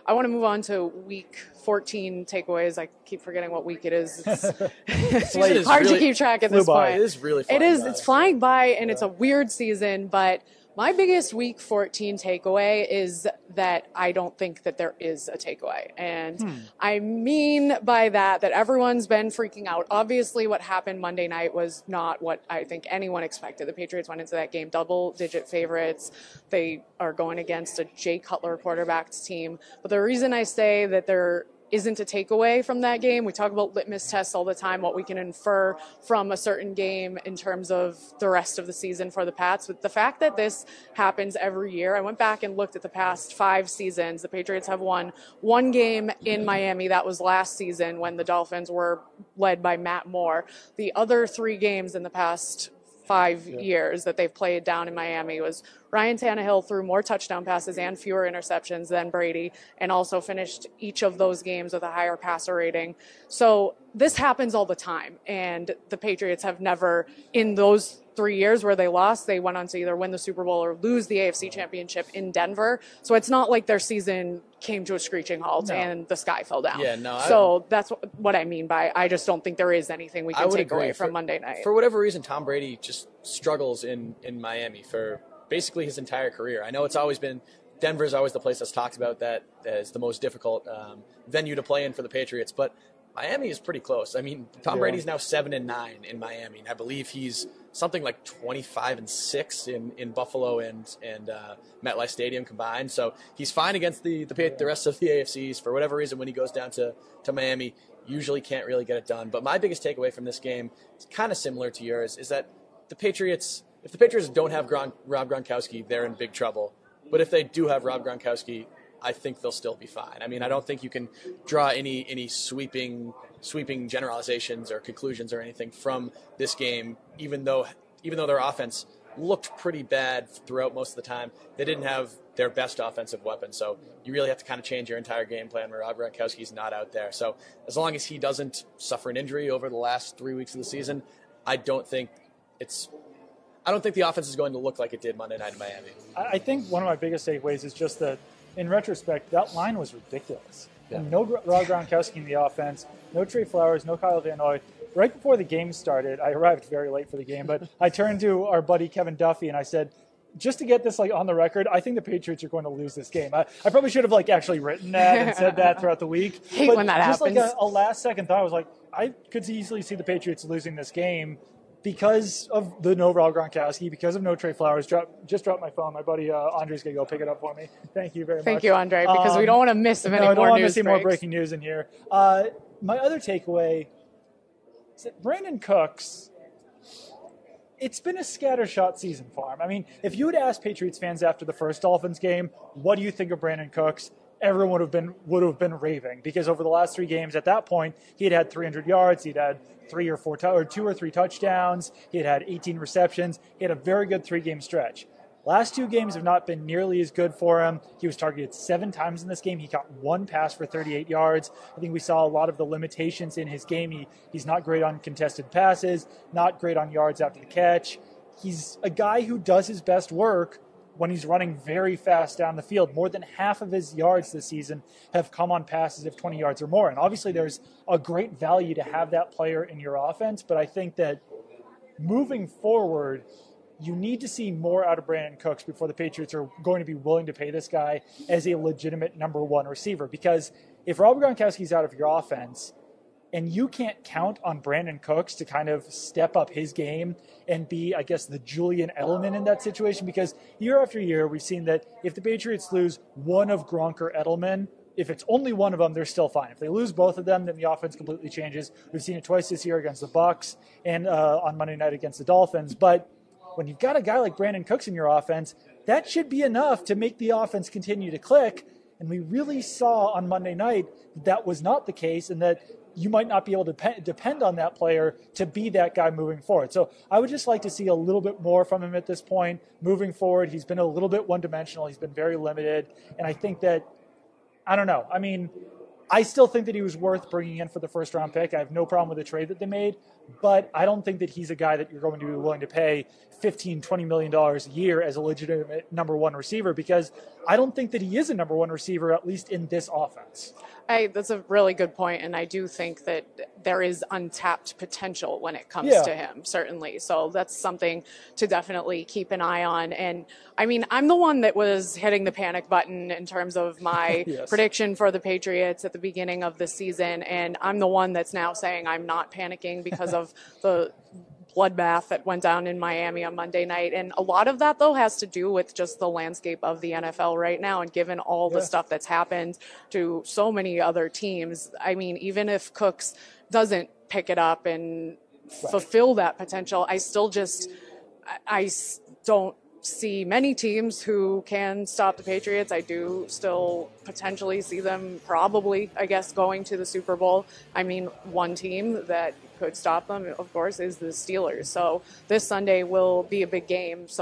I want to move on to week 14 takeaways. I keep forgetting what week it is. It's hard to keep track at this point. It is really flying by. It's flying by, and it's a weird season, but my biggest week 14 takeaway is that I don't think that there is a takeaway. And I mean by that everyone's been freaking out. Obviously, what happened Monday night was not what I think anyone expected. The Patriots went into that game double-digit favorites. They are going against a Jay Cutler quarterbacked team. But the reason I say that there isn't a takeaway from that game. We talk about litmus tests all the time, what we can infer from a certain game in terms of the rest of the season for the Pats. But the fact that this happens every year, I went back and looked at the past 5 seasons. The Patriots have won one game in Miami. That was last season when the Dolphins were led by Matt Moore. The other 3 games in the past 5 years that they've played down in Miami was Ryan Tannehill threw more touchdown passes and fewer interceptions than Brady, and also finished each of those games with a higher passer rating. So this happens all the time, and the Patriots have never, in those 3 years where they lost, they went on to either win the Super Bowl or lose the AFC Championship in Denver. So it's not like their season came to a screeching halt and the sky fell down. So that's what I mean by I just don't think there is anything we can take away from Monday night. For whatever reason, Tom Brady just struggles in Miami for basically his entire career. I know it's always been Denver's always the place that's talked about that as the most difficult venue to play in for the Patriots, but Miami is pretty close. I mean, Tom Brady's now 7-9 in Miami, and I believe he's something like 25-6 in Buffalo and MetLife Stadium combined. So he's fine against the rest of the AFCs. For whatever reason, when he goes down to Miami, usually can't really get it done. But my biggest takeaway from this game is kind of similar to yours, is that if the Patriots don't have Rob Gronkowski, they're in big trouble. But if they do have Rob Gronkowski, I think they'll still be fine. I mean, I don't think you can draw any sweeping generalizations or conclusions or anything from this game, even though their offense looked pretty bad throughout most of the time. They didn't have their best offensive weapon, so you really have to kind of change your entire game plan when Rob Gronkowski's not out there. So as long as he doesn't suffer an injury over the last 3 weeks of the season, I don't think the offense is going to look like it did Monday night in Miami. I think one of my biggest takeaways is just that, in retrospect, that line was ridiculous. Yeah. No Rob Gronkowski in the offense, no Trey Flowers, no Kyle Van Noy. Right before the game started, I arrived very late for the game, but I turned to our buddy Kevin Duffy and I said, just to get this on the record, I think the Patriots are going to lose this game. I probably should have actually written that and said that throughout the week. Hate when that happens. Just a last second thought, I was like, I could easily see the Patriots losing this game because of the no Rob Gronkowski, because of no Trey Flowers. Just dropped my phone. My buddy Andre's going to go pick it up for me. Thank you very much. Thank you, Andre, because we don't want to miss any more news. I don't want to see more breaking news in here. My other takeaway is that Brandin Cooks, it's been a scattershot season for him. I mean, if you had asked Patriots fans after the first Dolphins game, what do you think of Brandin Cooks? Everyone would have been raving, because over the last 3 games at that point, he had 300 yards, he'd had 2 or 3 touchdowns, he had 18 receptions. He had a very good 3-game stretch. Last 2 games have not been nearly as good for him. He was targeted 7 times in this game. He caught 1 pass for 38 yards. I think we saw a lot of the limitations in his game. He's not great on contested passes, not great on yards after the catch. He's a guy who does his best work when he's running very fast down the field. More than half of his yards this season have come on passes of 20 yards or more. And obviously there's a great value to have that player in your offense, but I think that moving forward, you need to see more out of Brandin Cooks before the Patriots are going to be willing to pay this guy as a legitimate number 1 receiver. Because if Rob Gronkowski's out of your offense, and you can't count on Brandin Cooks to kind of step up his game and be, I guess, the Julian Edelman in that situation, because year after year, we've seen that if the Patriots lose one of Gronk or Edelman, if it's only one of them, they're still fine. If they lose both of them, then the offense completely changes. We've seen it twice this year against the Bucs and on Monday night against the Dolphins. But when you've got a guy like Brandin Cooks in your offense, that should be enough to make the offense continue to click. And we really saw on Monday night that was not the case, and that you might not be able to depend on that player to be that guy moving forward. So I would just like to see a little bit more from him at this point. Moving forward, he's been a little bit one-dimensional. He's been very limited. And I think that, I don't know. I mean, I still think that he was worth bringing in for the first round pick. I have no problem with the trade that they made, but I don't think that he's a guy that you're going to be willing to pay $15, $20 million a year as a legitimate number one receiver, because I don't think that he is a number one receiver, at least in this offense. That's a really good point, and I do think that there is untapped potential when it comes to him, certainly. So that's something to definitely keep an eye on. And I mean, I'm the one that was hitting the panic button in terms of my prediction for the Patriots at the beginning of the season, and I'm the one that's now saying I'm not panicking because of the bloodbath that went down in Miami on Monday night. And a lot of that, though, has to do with just the landscape of the NFL right now. And given all the stuff that's happened to so many other teams, I mean, even if Cooks doesn't pick it up and fulfill that potential, I don't see many teams who can stop the Patriots. I do still potentially see them probably, I guess, going to the Super Bowl. I mean, one team that could stop them, of course, is the Steelers. So this Sunday will be a big game. So